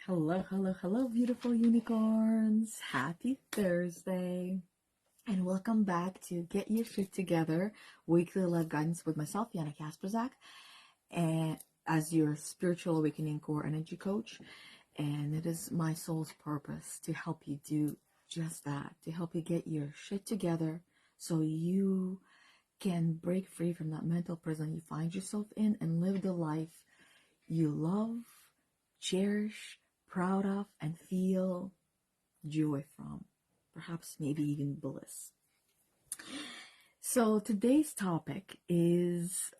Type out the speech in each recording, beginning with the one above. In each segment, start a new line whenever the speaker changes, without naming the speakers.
Hello, hello, hello, beautiful unicorns. Happy Thursday. And welcome back to Get Your Shit Together, weekly life guidance with myself, Yana Kasperzak, and as your spiritual awakening core energy coach. And it is my soul's purpose to help you do just that, to help you get your shit together so you can break free from that mental prison you find yourself in and live the life you love, cherish, proud of, and feel joy from, perhaps maybe even bliss. So today's topic is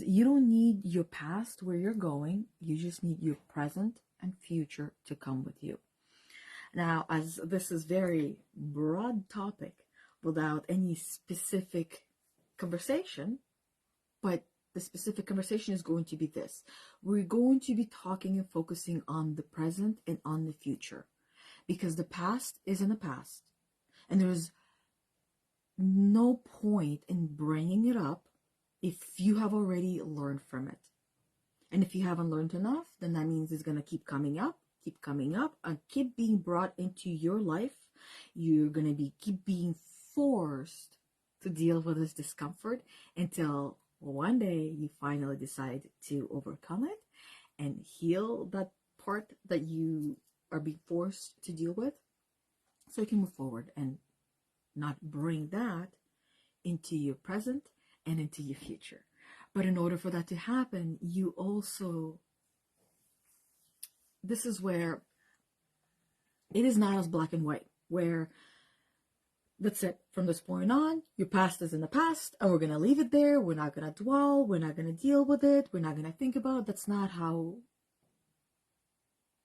you don't need your past where you're going, you just need your present and future to come with you. Now, as this is very broad topic without any specific conversation, but the specific conversation is going to be this. We're going to be talking and focusing on the present and on the future, because the past is in the past, and there's no point in bringing it up if you have already learned from it. And if you haven't learned enough, then that means it's going to keep coming up, and keep being brought into your life. You're going to keep being forced to deal with this discomfort until one day you finally decide to overcome it and heal that part that you are being forced to deal with, so you can move forward and not bring that into your present and into your future. But in order for that to happen, this is where it is not as black and white, where that's it. From this point on, your past is in the past, and we're going to leave it there. We're not going to dwell. We're not going to deal with it. We're not going to think about it. That's not how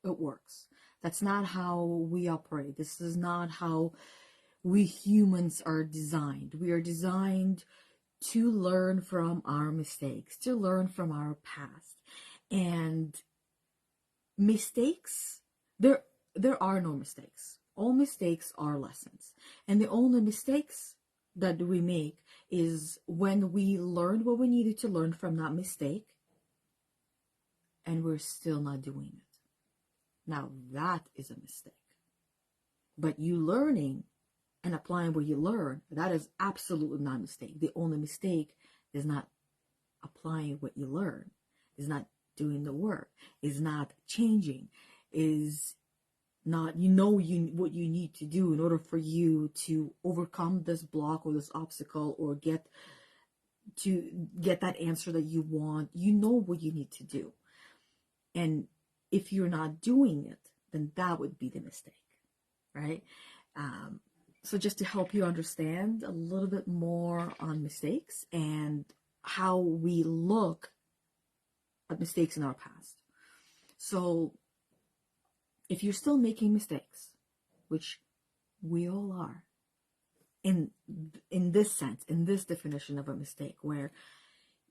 it works. That's not how we operate. This is not how we humans are designed. We are designed to learn from our mistakes, to learn from our past. And mistakes, there are no mistakes. All mistakes are lessons. And the only mistakes that we make is when we learned what we needed to learn from that mistake and we're still not doing it. Now that is a mistake. But you learning and applying what you learn, that is absolutely not a mistake. The only mistake is not applying what you learn, is not doing the work, is not changing, is not what you need to do in order for you to overcome this block or this obstacle, or get that answer that you want. You know what you need to do, and if you're not doing it, then that would be the mistake, right? So just to help you understand a little bit more on mistakes and how we look at mistakes in our past. So if you're still making mistakes, which we all are, in this sense, in this definition of a mistake, where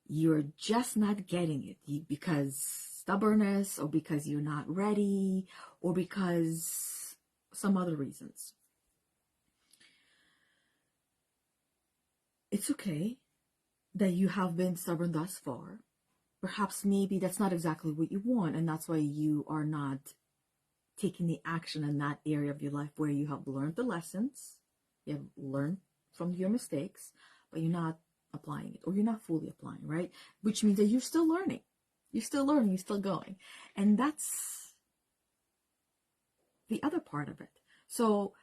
you're just not getting it because stubbornness, or because you're not ready, or because some other reasons, it's okay that you have been stubborn thus far. Perhaps maybe that's not exactly what you want, and that's why you are not taking the action in that area of your life where you have learned the lessons, you have learned from your mistakes, but you're not applying it, or you're not fully applying, right? Which means that you're still learning. You're still learning, you're still going. And that's the other part of it. So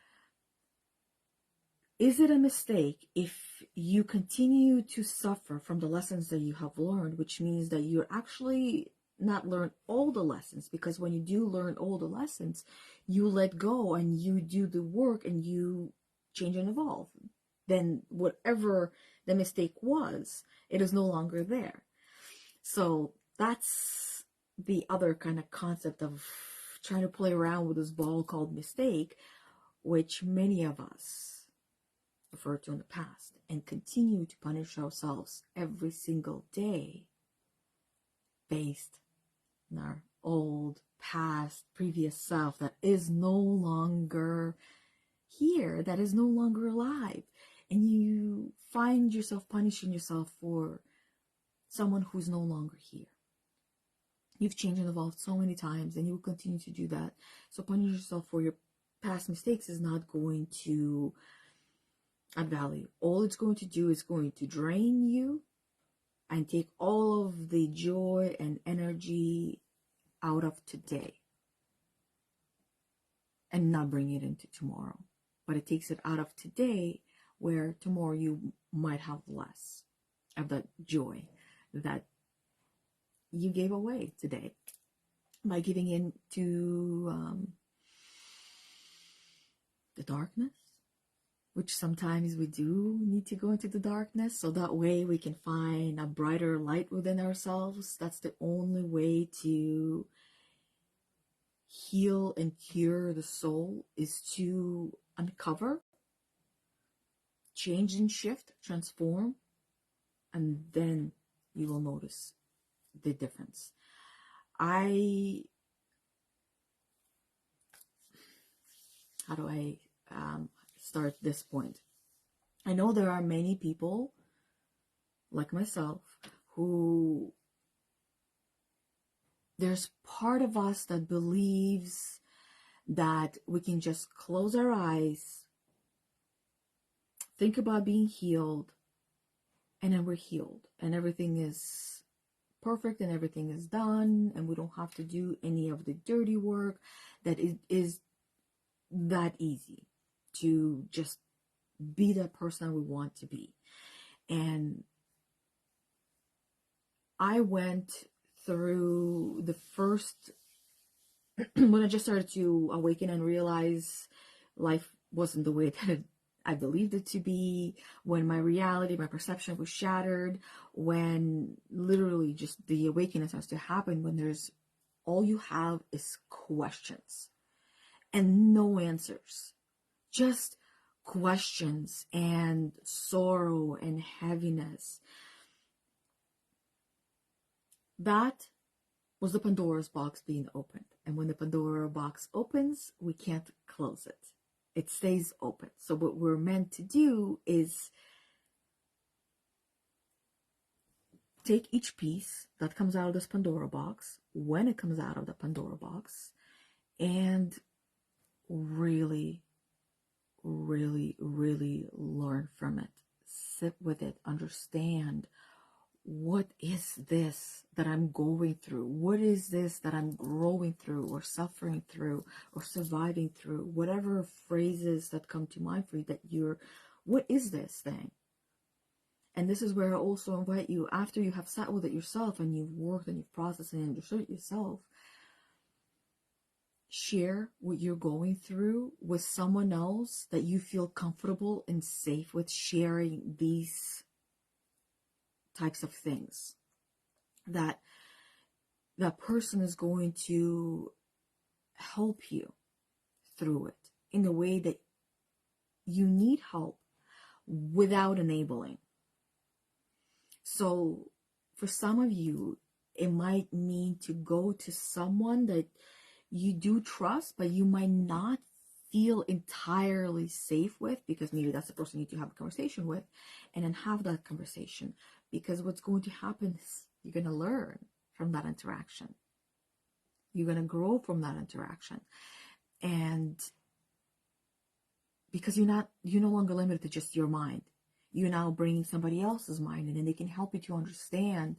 is it a mistake if you continue to suffer from the lessons that you have learned, which means that you're actually not learn all the lessons? Because when you do learn all the lessons, you let go and you do the work and you change and evolve. Then whatever the mistake was, it is no longer there. So that's the other kind of concept of trying to play around with this ball called mistake, which many of us refer to in the past and continue to punish ourselves every single day based on our old, past, previous self that is no longer here, that is no longer alive. And you find yourself punishing yourself for someone who's no longer here. You've changed and evolved so many times, and you will continue to do that. So punishing yourself for your past mistakes is not going to add value. All it's going to do is going to drain you and take all of the joy and energy out of today and not bring it into tomorrow. But it takes it out of today, where tomorrow you might have less of that joy that you gave away today by giving in to the darkness, which sometimes we do need to go into the darkness, so that way we can find a brighter light within ourselves. That's the only way to heal and cure the soul, is to uncover, change and shift, transform, and then you will notice the difference. How do I start this point? I know there are many people like myself who, there's part of us that believes that we can just close our eyes, think about being healed, and then we're healed and everything is perfect and everything is done and we don't have to do any of the dirty work, that it is that easy to just be that person we want to be. And I went through the first when I just started to awaken and realize life wasn't the way that I believed it to be, when my reality, my perception was shattered, when literally just the awakening starts to happen, when there's all you have is questions and no answers, just questions and sorrow and heaviness. That was the Pandora's box being opened. And when the Pandora box opens, we can't close it. It stays open. So what we're meant to do is take each piece that comes out of this Pandora box, when it comes out of the Pandora box, and really, really, really learn from it. Sit with it, understand, what is this that I'm going through? What is this that I'm growing through or suffering through or surviving through? Whatever phrases that come to mind for you, that what is this thing? And this is where I also invite you, after you have sat with it yourself and you've worked and you've processed and understood it yourself, share what you're going through with someone else that you feel comfortable and safe with sharing these types of things. That person is going to help you through it in a way that you need help without enabling. So for some of you, it might mean to go to someone that you do trust, but you might not feel entirely safe with, because maybe that's the person you need to have a conversation with, and then have that conversation. Because what's going to happen is you're going to learn from that interaction. You're going to grow from that interaction. And because you're no longer limited to just your mind. You're now bringing somebody else's mind in, and they can help you to understand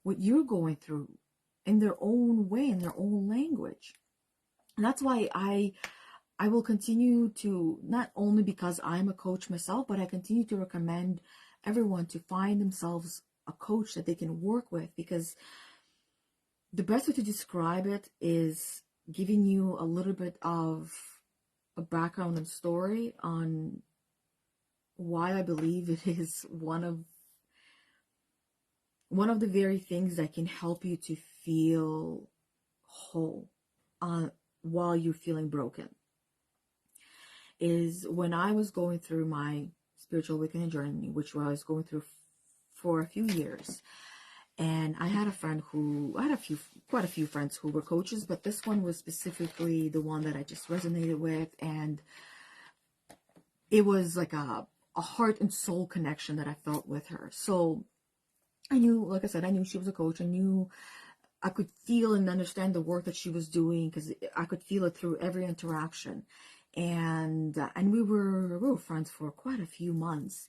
what you're going through in their own way, in their own language. And that's why I will continue to, not only because I'm a coach myself, but I continue to recommend everyone to find themselves a coach that they can work with, because the best way to describe it is giving you a little bit of a background and story on why I believe it is one of the very things that can help you to feel whole while you're feeling broken. Is when I was going through my spiritual awakening journey, which I was going through for a few years. And I had quite a few friends who were coaches, but this one was specifically the one that I just resonated with. And it was like a heart and soul connection that I felt with her. So I knew, like I said, I knew she was a coach. I knew I could feel and understand the work that she was doing, because I could feel it through every interaction. And we were friends for quite a few months.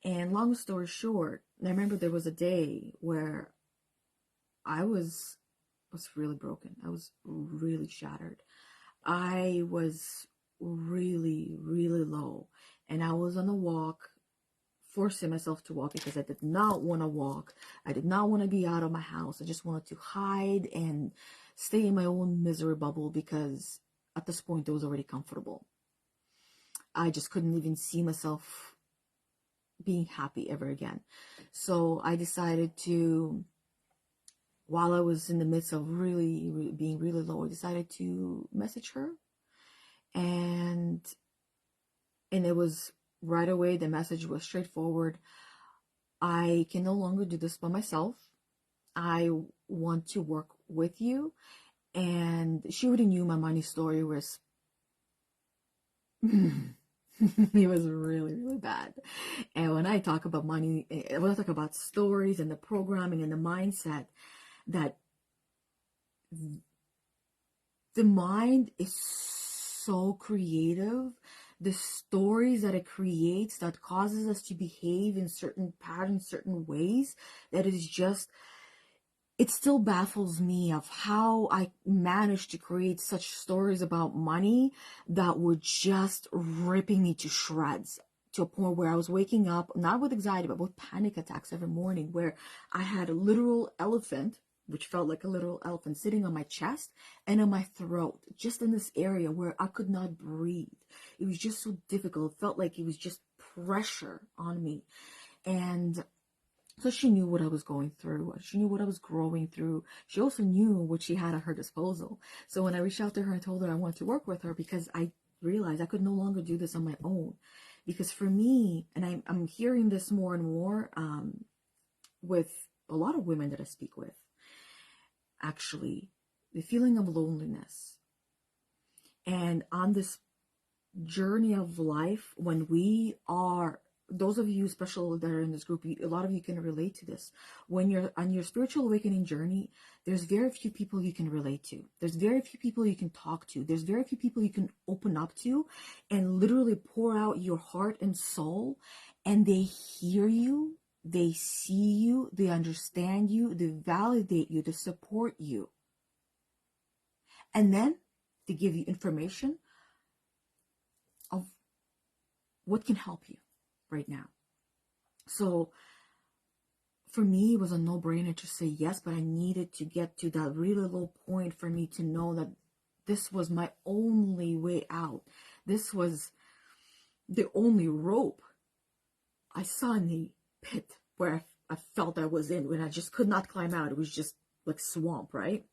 And long story short, I remember there was a day where I was really broken. I was really shattered. I was really, really low. And I was on a walk, forcing myself to walk because I did not want to walk. I did not want to be out of my house. I just wanted to hide and stay in my own misery bubble, because at this point it was already comfortable. I just couldn't even see myself being happy ever again. So I decided to, while I was in the midst of really being really low, I decided to message her. And it was right away, the message was straightforward. I can no longer do this by myself. I want to work with you. And she already knew my money story was it was really, really bad. And when I talk about money, when I talk about stories and the programming and the mindset, that the mind is so creative. The stories that it creates that causes us to behave in certain patterns, certain ways, that is just, it still baffles me of how I managed to create such stories about money that were just ripping me to shreds, to a point where I was waking up, not with anxiety, but with panic attacks every morning, where I had a literal elephant, which felt like a literal elephant, sitting on my chest and on my throat, just in this area where I could not breathe. It was just so difficult. It felt like it was just pressure on me. And so she knew what I was going through. She knew what I was growing through. She also knew what she had at her disposal. So when I reached out to her and told her I wanted to work with her, because I realized I could no longer do this on my own. Because for me, and I'm hearing this more and more with a lot of women that I speak with, actually, the feeling of loneliness. And on this journey of life, when we are, those of you especially that are in this group, a lot of you can relate to this. When you're on your spiritual awakening journey, there's very few people you can relate to. There's very few people you can talk to. There's very few people you can open up to and literally pour out your heart and soul, and they hear you, they see you, they understand you, they validate you, they support you. And then they give you information of what can help you right now. So for me, it was a no-brainer to say yes, but I needed to get to that really low point for me to know that this was my only way out. This was the only rope I saw in the pit where I felt I was in, when I just could not climb out. It was just like swamp, right?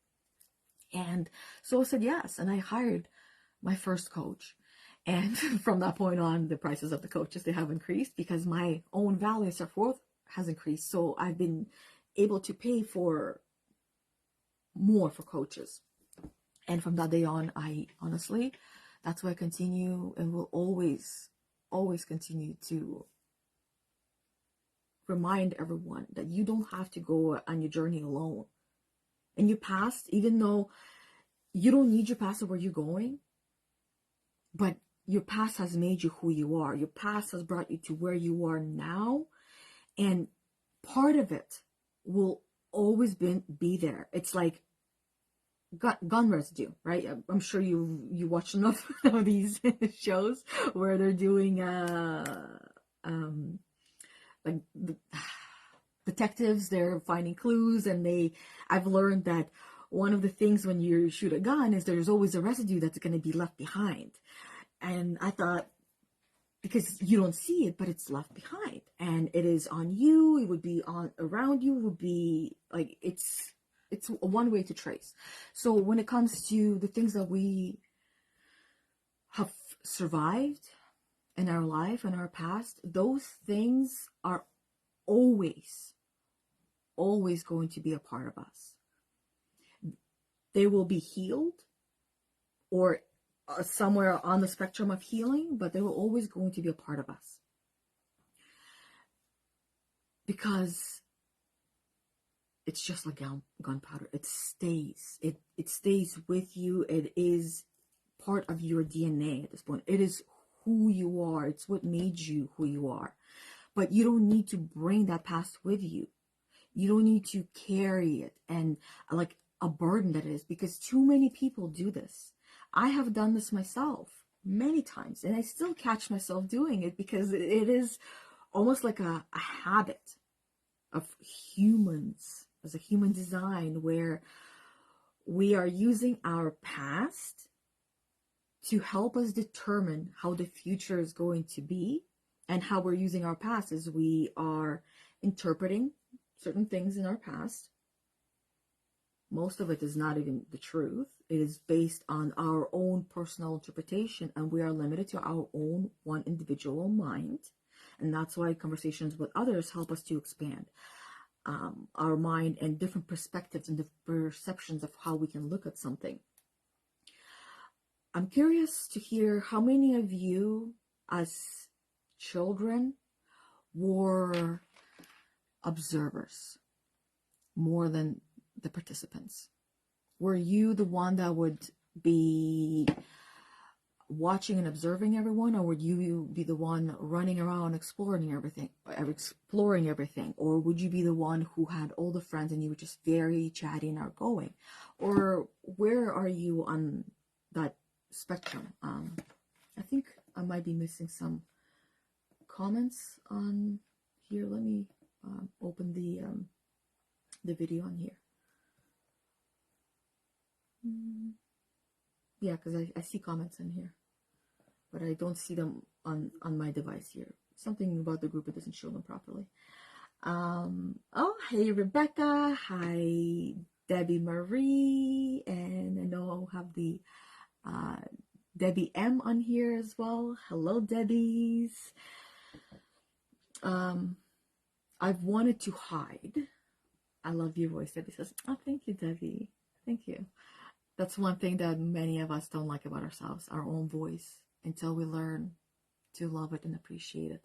And so I said yes, and I hired my first coach. And from that point on, the prices of the coaches, they have increased, because my own value and self-worth has increased. So I've been able to pay for more for coaches. And from that day on, I honestly, that's why I continue and will always, always continue to remind everyone that you don't have to go on your journey alone. And your past, even though you don't need your past of where you're going, but your past has made you who you are. Your past has brought you to where you are now. And part of it will always be there. It's like gun residue, right? I'm sure you watch enough of these shows where they're doing like detectives, they're finding clues, and I've learned that one of the things when you shoot a gun is there's always a residue that's going to be left behind. And I thought, because you don't see it, but it's left behind, and it is on you, it would be on around you, it would be like, it's one way to trace. So when it comes to the things that we have survived in our life and our past, those things are always going to be a part of us. They will be healed, or somewhere on the spectrum of healing, but they were always going to be a part of us. Because it's just like gunpowder. It stays. It stays with you. It is part of your DNA at this point. It is who you are. It's what made you who you are. But you don't need to bring that past with you. You don't need to carry it and like a burden that is, because too many people do this. I have done this myself many times, and I still catch myself doing it because it is almost like a habit of humans, as a human design, where we are using our past to help us determine how the future is going to be. And how we're using our past is we are interpreting certain things in our past. Most of it is not even the truth. It is based on our own personal interpretation, and we are limited to our own one individual mind. And that's why conversations with others help us to expand our mind and different perspectives and the perceptions of how we can look at something. I'm curious to hear how many of you as children were observers more than the participants. Were you the one that would be watching and observing everyone, or would you be the one running around exploring everything, or would you be the one who had all the friends and you were just very chatty and outgoing? Or where are you on that spectrum? I think I might be missing some comments on here. Let me open the video on here. Yeah, because I see comments in here, but I don't see them on my device here. Something about the group, it doesn't show them properly. Oh, hey Rebecca, hi Debbie Marie, and I know I'll have the Debbie M on here as well. Hello, Debbies. I've wanted to hide. I love your voice, Debbie says. Oh, thank you, Debbie. Thank you. That's one thing that many of us don't like about ourselves, our own voice, until we learn to love it and appreciate it.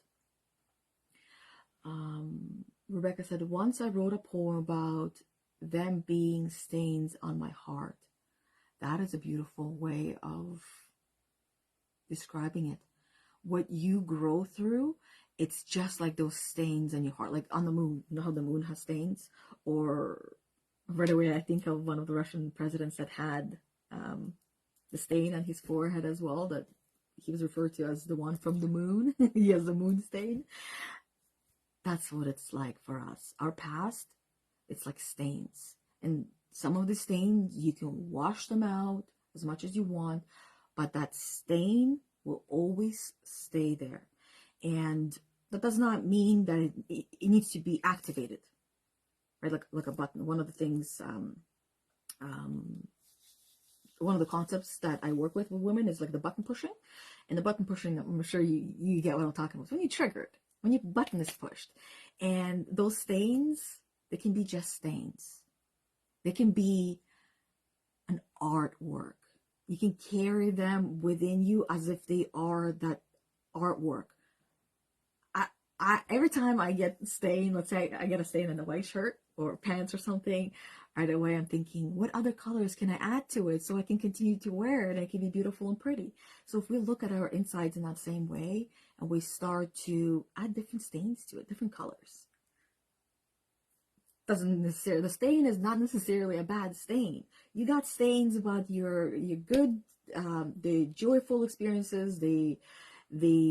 Rebecca said, once I wrote a poem about them being stains on my heart. That is a beautiful way of describing it. What you grow through, it's just like those stains on your heart, like on the moon. You know how the moon has stains? Or right away, I think of one of the Russian presidents that had the stain on his forehead as well, that he was referred to as the one from the moon. He has the moon stain. That's what it's like for us. Our past, it's like stains. And some of the stains, you can wash them out as much as you want, but that stain will always stay there. And that does not mean that it needs to be activated, right? Like a button. One of the things, one of the concepts that I work with women is like the button pushing. And the button pushing, I'm sure you get what I'm talking about. When you trigger it, when your button is pushed. And those stains, they can be just stains. They can be an artwork. You can carry them within you as if they are that artwork. Every time I get stain, let's say I get a stain on a white shirt or pants or something, right away I'm thinking, what other colors can I add to it so I can continue to wear it and it can be beautiful and pretty? So if we look at our insides in that same way and we start to add different stains to it, different colors, doesn't necessarily, the stain is not necessarily a bad stain. You got stains about your good, the joyful experiences, the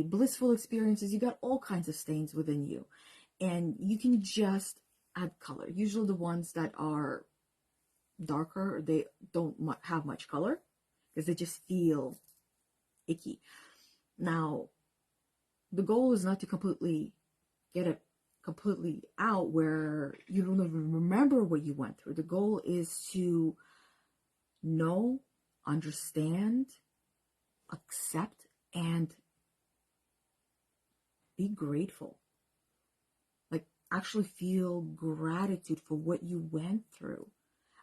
blissful experiences. You got all kinds of stains within you, and you can just add color. Usually the ones that are darker, they don't have much color because they just feel icky. Now, the goal is not to completely get it completely out where you don't even remember what you went through. The goal is to know, understand, accept, and be grateful. Like actually feel gratitude for what you went through,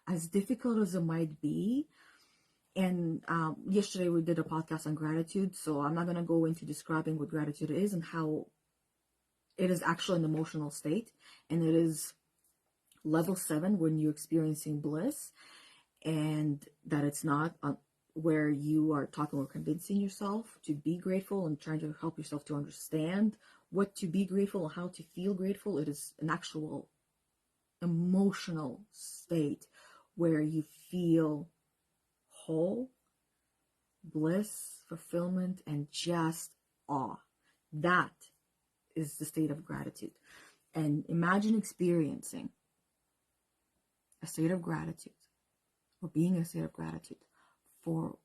as difficult as it might be. And yesterday we did a podcast on gratitude, so I'm not going to go into describing what gratitude is and how it is actually an emotional state, and it is level 7 when you're experiencing bliss, and that it's not where you are talking or convincing yourself to be grateful and trying to help yourself to understand what to be grateful and how to feel grateful. It is an actual emotional state where you feel whole, bliss, fulfillment, and just awe. That is the state of gratitude. And imagine experiencing a state of gratitude, or being in a state of gratitude for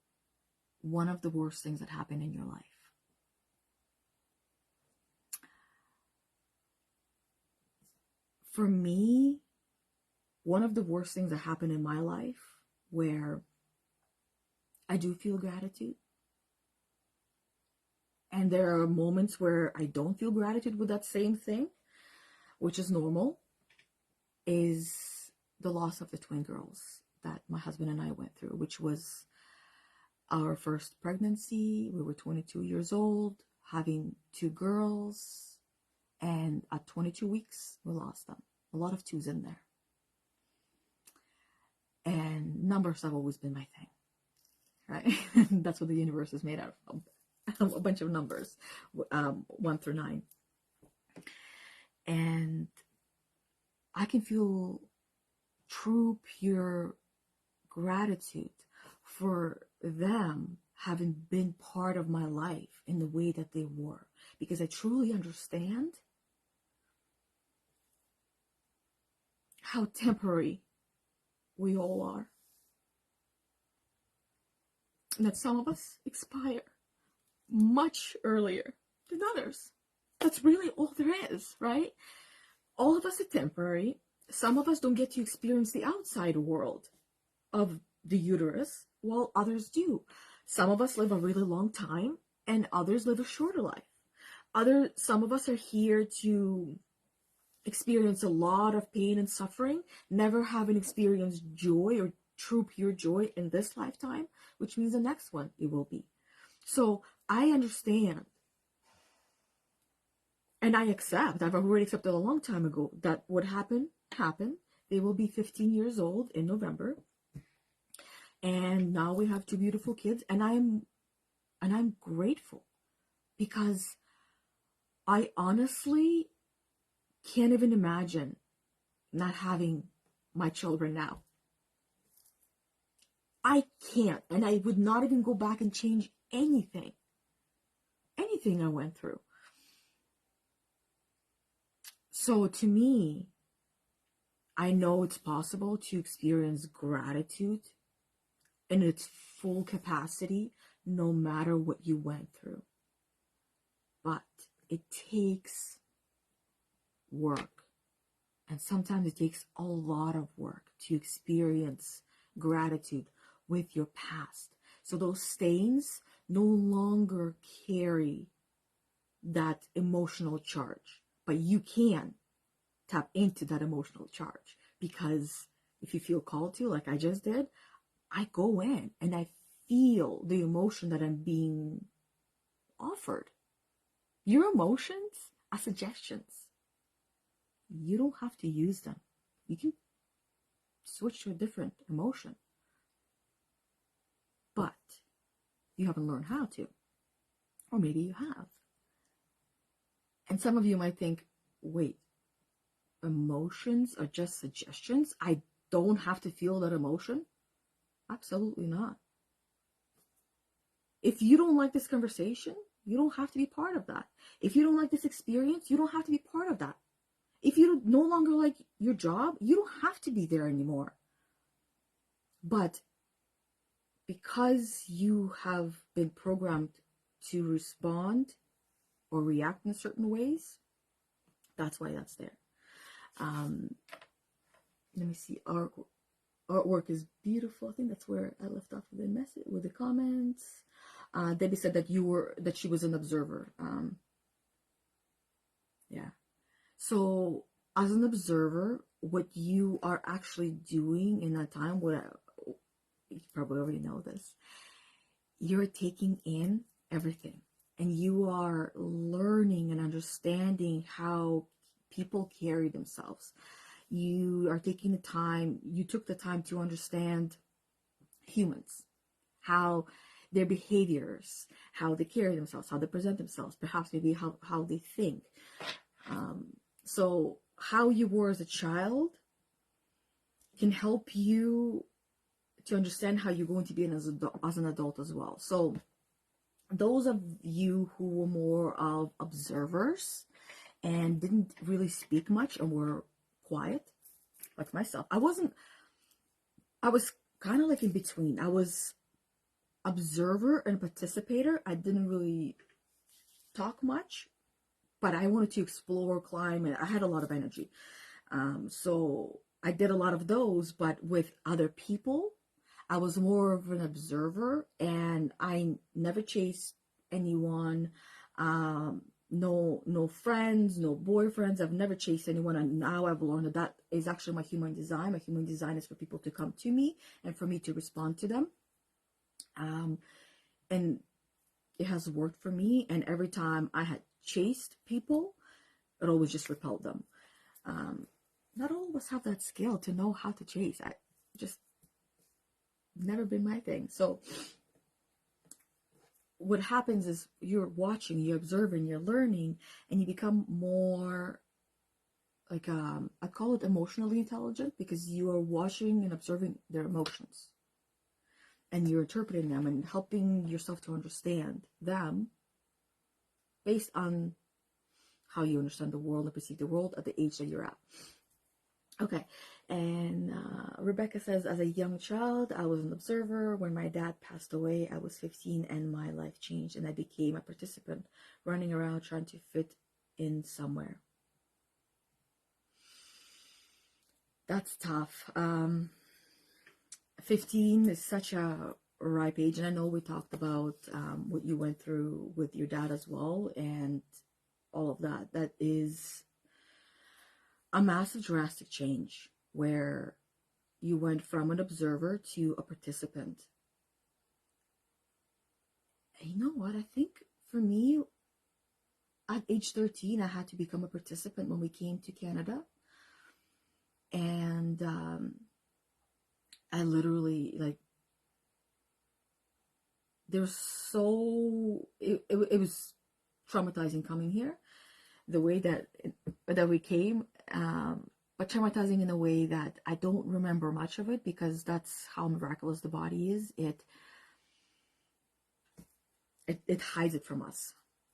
one of the worst things that happened in your life. For me, one of the worst things that happened in my life, where I do feel gratitude, and there are moments where I don't feel gratitude with that same thing, which is normal, is the loss of the twin girls that my husband and I went through, which was our first pregnancy. We were 22 years old, having 2 girls, and at 22 weeks, we lost them. A lot of 2s in there. And numbers have always been my thing, right? That's what the universe is made out of, a bunch of numbers, 1 through 9. And I can feel true, pure gratitude for them having been part of my life in the way that they were, because I truly understand how temporary we all are, and that some of us expire much earlier than others. That's really all there is, right? All of us are temporary. Some of us don't get to experience the outside world of the uterus, while others do. Some of us live a really long time, and others live a shorter life. Some of us are here to experience a lot of pain and suffering, never having experienced joy or true pure joy in this lifetime, which means the next one it will be. So I understand, and I accept, I've already accepted a long time ago that what happened. They will be 15 years old in November, and now we have 2 beautiful kids, and I'm grateful, because I honestly can't even imagine not having my children now. I can't, and I would not even go back and change anything I went through. So to me, I know it's possible to experience gratitude in its full capacity, no matter what you went through. But it takes work. And sometimes it takes a lot of work to experience gratitude with your past. So those stains no longer carry that emotional charge. But you can tap into that emotional charge, because if you feel called to, like I just did, I go in and I feel the emotion that I'm being offered. Your emotions are suggestions. You don't have to use them. You can switch to a different emotion. But you haven't learned how to. Or maybe you have. And some of you might think, wait, emotions are just suggestions? I don't have to feel that emotion? Absolutely not. If you don't like this conversation, you don't have to be part of that. If you don't like this experience, you don't have to be part of that. If you no longer like your job, you don't have to be there anymore. But because you have been programmed to respond or react in certain ways, that's why that's there. Let me see. Artwork is beautiful. I think that's where I left off with the message, with the comments. Debbie said that she was an observer. Yeah. So as an observer, what you are actually doing in that time, you probably already know this, you're taking in everything, and you are learning and understanding how people carry themselves. You are taking the time, you took the time to understand humans, how their behaviors, how they carry themselves, how they present themselves, perhaps maybe how they think. So how you were as a child can help you to understand how you're going to be as an adult as well. So those of you who were more of observers and didn't really speak much and were quiet, like myself, I was kind of like in between. I was observer and participator. I didn't really talk much, but I wanted to explore, climb, and I had a lot of energy. So I did a lot of those, but with other people, I was more of an observer, and I never chased anyone. No friends, no boyfriends. I've never chased anyone, and now I've learned that is actually my human design. My human design is for people to come to me and for me to respond to them. And it has worked for me. And every time I had chased people, it always just repelled them. Not all of us have that skill to know how to chase. I just never been my thing. So what happens is you're watching, you're observing, you're learning, and you become more like I call it emotionally intelligent, because you are watching and observing their emotions, and you're interpreting them and helping yourself to understand them based on how you understand the world and perceive the world at the age that you're at. Okay, and Rebecca says, as a young child, I was an observer. When my dad passed away, I was 15 and my life changed, and I became a participant, running around trying to fit in somewhere. That's tough. 15 is such a ripe age, and I know we talked about what you went through with your dad as well, and all of that. That is a massive drastic change where you went from an observer to a participant. And you know what? I think for me, at age 13, I had to become a participant when we came to Canada. And I literally, like, there's so, it was traumatizing coming here, the way that we came, but traumatizing in a way that I don't remember much of it, because that's how miraculous the body is. It hides it from us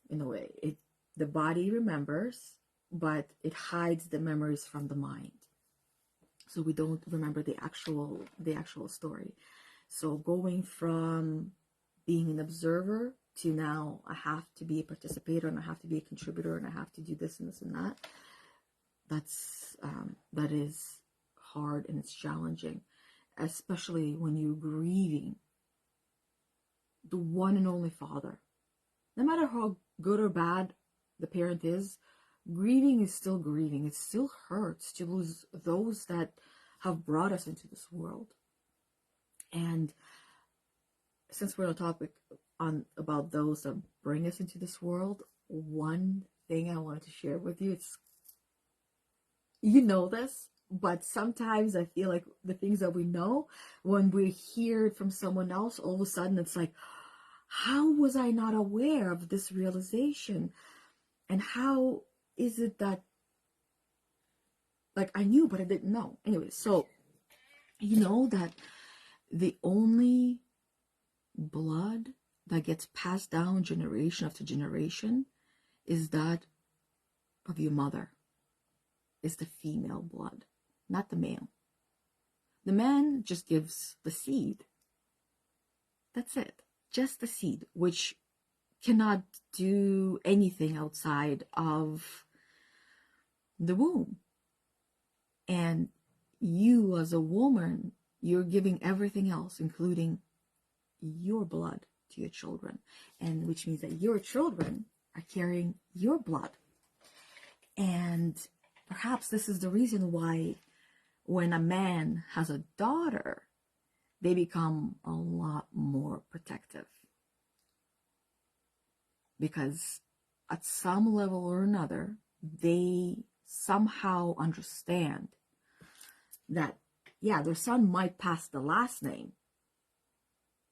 in a way. The body remembers, but it hides the memories from the mind, so we don't remember the actual story. So going from being an observer to now I have to be a participator, and I have to be a contributor, and I have to do this and this and that. That is hard, and it's challenging, especially when you're grieving the one and only father. No matter how good or bad the parent is, grieving is still grieving. It still hurts to lose those that have brought us into this world. And since we're on a topic about those that bring us into this world, one thing I wanted to share with you, it's, you know this, but sometimes I feel like the things that we know, when we hear it from someone else, all of a sudden it's like, how was I not aware of this realization? And how is it that, like, I knew, but I didn't know? Anyway, so you know that the only blood that gets passed down generation after generation is that of your mother, is the female blood, not the male. The man just gives the seed. That's it. Just the seed, which cannot do anything outside of the womb. And you as a woman, you're giving everything else, including your blood, to your children. And which means that your children are carrying your blood. And perhaps this is the reason why when a man has a daughter, they become a lot more protective. Because at some level or another, they somehow understand that, yeah, their son might pass the last name,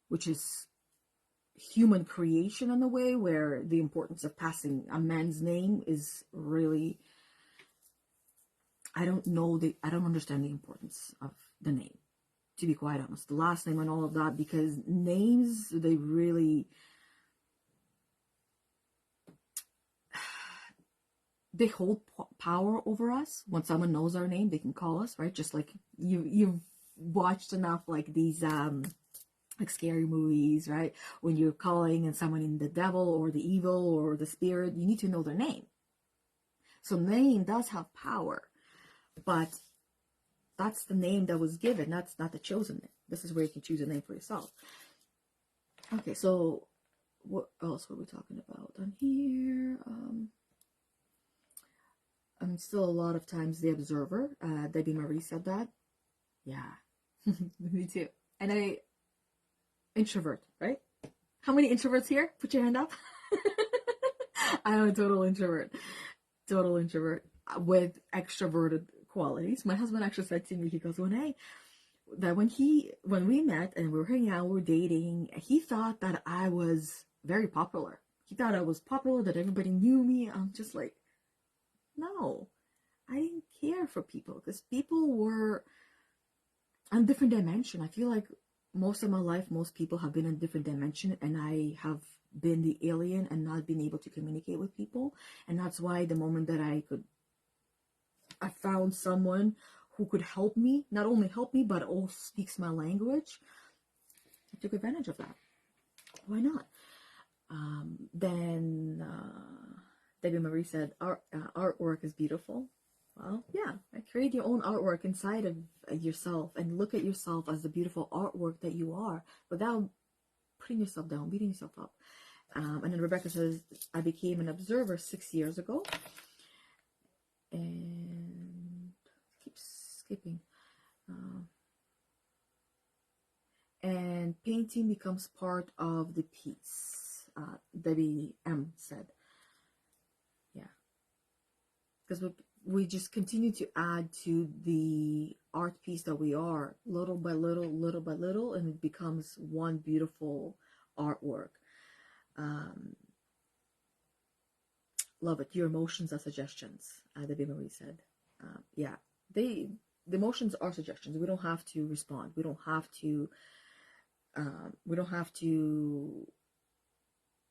which is human creation in a way, where the importance of passing a man's name is really, I don't understand the importance of the name, to be quite honest, the last name and all of that, because names, they really, they hold power over us. When someone knows our name, they can call us, right? Just like you've watched enough like these like scary movies, right? When you're calling and someone in the devil or the evil or the spirit, you need to know their name. So name does have power, but that's the name that was given. That's not the chosen name. This is where you can choose a name for yourself. Okay, so what else were we talking about on here? I'm still a lot of times the observer. Debbie Marie said that. Yeah, me too. And introvert, right? How many introverts here? Put your hand up. I'm a total introvert with extroverted qualities. My husband actually said to me, he goes, when we met and we were hanging out, we were dating, he thought that I was very popular. He thought I was popular, that everybody knew me. I'm just like, no, I didn't care for people, because people were on a different dimension. I feel like most of my life, most people have been in a different dimension, and I have been the alien and not been able to communicate with people. And that's why the moment that I found someone who could help me, not only help me, but also speaks my language, I took advantage of that. Why not? Then Debbie Marie said, artwork is beautiful. Well, yeah, create your own artwork inside of yourself and look at yourself as the beautiful artwork that you are, without putting yourself down, beating yourself up. And then Rebecca says, I became an observer 6 years ago. And keep skipping. And painting becomes part of the piece, Debbie M said. Yeah. Because we just continue to add to the art piece that we are, little by little, little by little, and it becomes one beautiful artwork. Love it. Your emotions are suggestions, Debbie Marie said. Yeah, the emotions are suggestions. We don't have to respond. We don't have to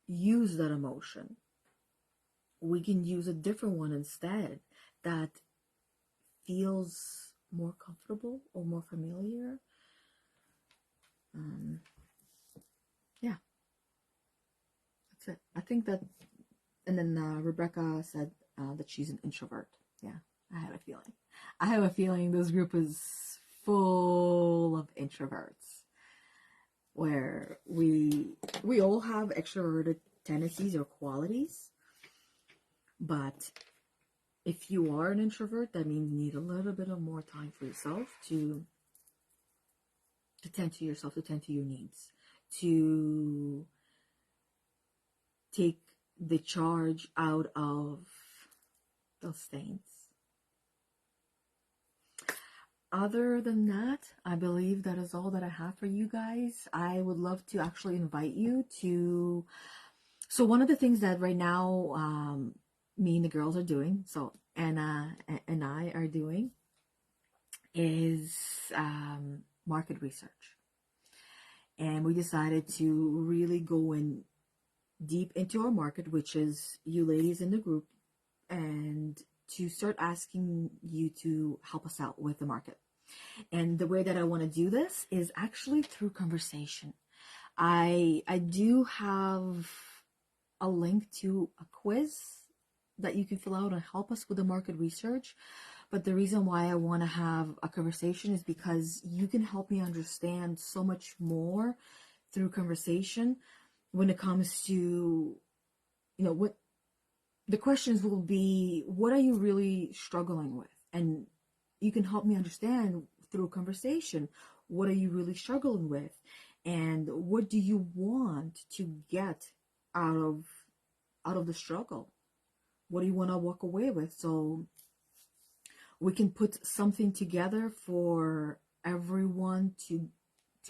use that emotion. We can use a different one instead that feels more comfortable or more familiar. Yeah, that's it. I think that. And then Rebecca said that she's an introvert. Yeah, I have a feeling this group is full of introverts, where we all have extroverted tendencies or qualities. But if you are an introvert, that means you need a little bit of more time for yourself to tend to yourself, to tend to your needs, to take the charge out of those things. Other than that, I believe that is all that I have for you guys. I would love to actually invite you to, so one of the things that right now me and the girls are doing, so Anna and I are doing, is market research. And we decided to really go in deep into our market, which is you ladies in the group, and to start asking you to help us out with the market. And the way that I want to do this is actually through conversation. I do have a link to a quiz that you can fill out and help us with the market research. But the reason why I want to have a conversation is because you can help me understand so much more through conversation when it comes to, what the questions will be, what are you really struggling with? And you can help me understand through conversation, what are you really struggling with? And what do you want to get out of the struggle? What do you want to walk away with? So we can put something together for everyone to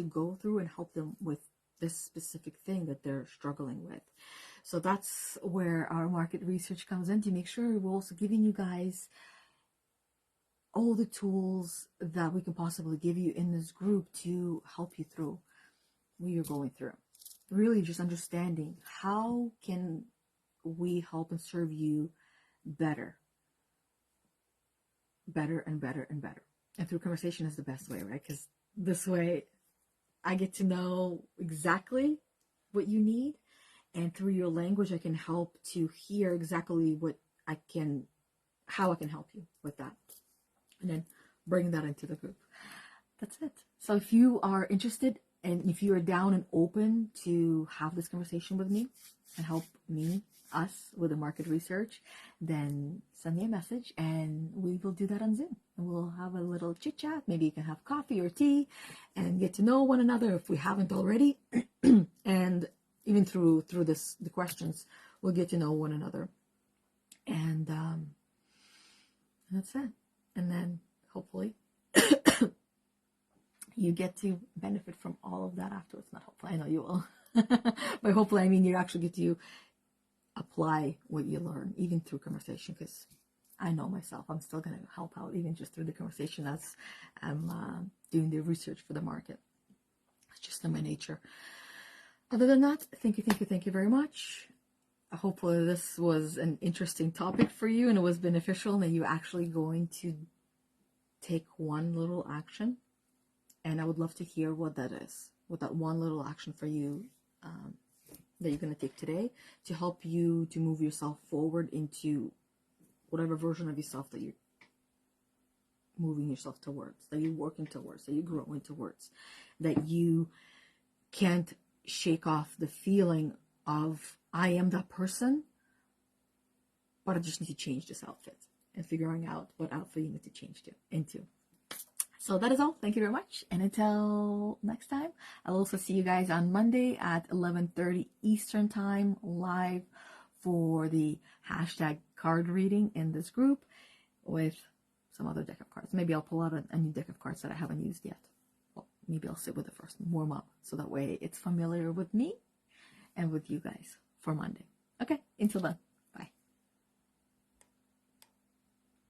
go through and help them with this specific thing that they're struggling with. So that's where our market research comes in, to make sure we're also giving you guys all the tools that we can possibly give you in this group to help you through what you're going through. Really just understanding how can we help and serve you better and better and better. And through conversation is the best way, right? Because this way I get to know exactly what you need, and through your language I can help to hear exactly how I can help you with that, and then bring that into the group. That's it. So if you are interested and if you are down and open to have this conversation with me and help us with the market research, then send me a message and we will do that on Zoom. And we'll have a little chit chat. Maybe you can have coffee or tea and get to know one another if we haven't already. And even through the questions, we'll get to know one another. And that's it. And then hopefully you get to benefit from all of that afterwards. Not hopefully, I know you will. But hopefully, I mean, you actually get to apply what you learn, even through conversation, because I know myself, I'm still going to help out, even just through the conversation as I'm doing the research for the market. It's just in my nature. Other than that, thank you very much. Hopefully this was an interesting topic for you and it was beneficial, and that you're actually going to take one little action. And I would love to hear what that is, what that one little action for you that you're going to take today to help you to move yourself forward into whatever version of yourself that you're moving yourself towards, that you're working towards, that you're growing towards, that you can't shake off the feeling of, I am that person, but I just need to change this outfit, and figuring out what outfit you need to change into. So that is all. Thank you very much. And until next time, I'll also see you guys on Monday at 11:30 Eastern Time live for the hashtag card reading in this group with some other deck of cards. Maybe I'll pull out a new deck of cards that I haven't used yet. Well, maybe I'll sit with it first, warm up, so that way it's familiar with me and with you guys for Monday. Okay, until then.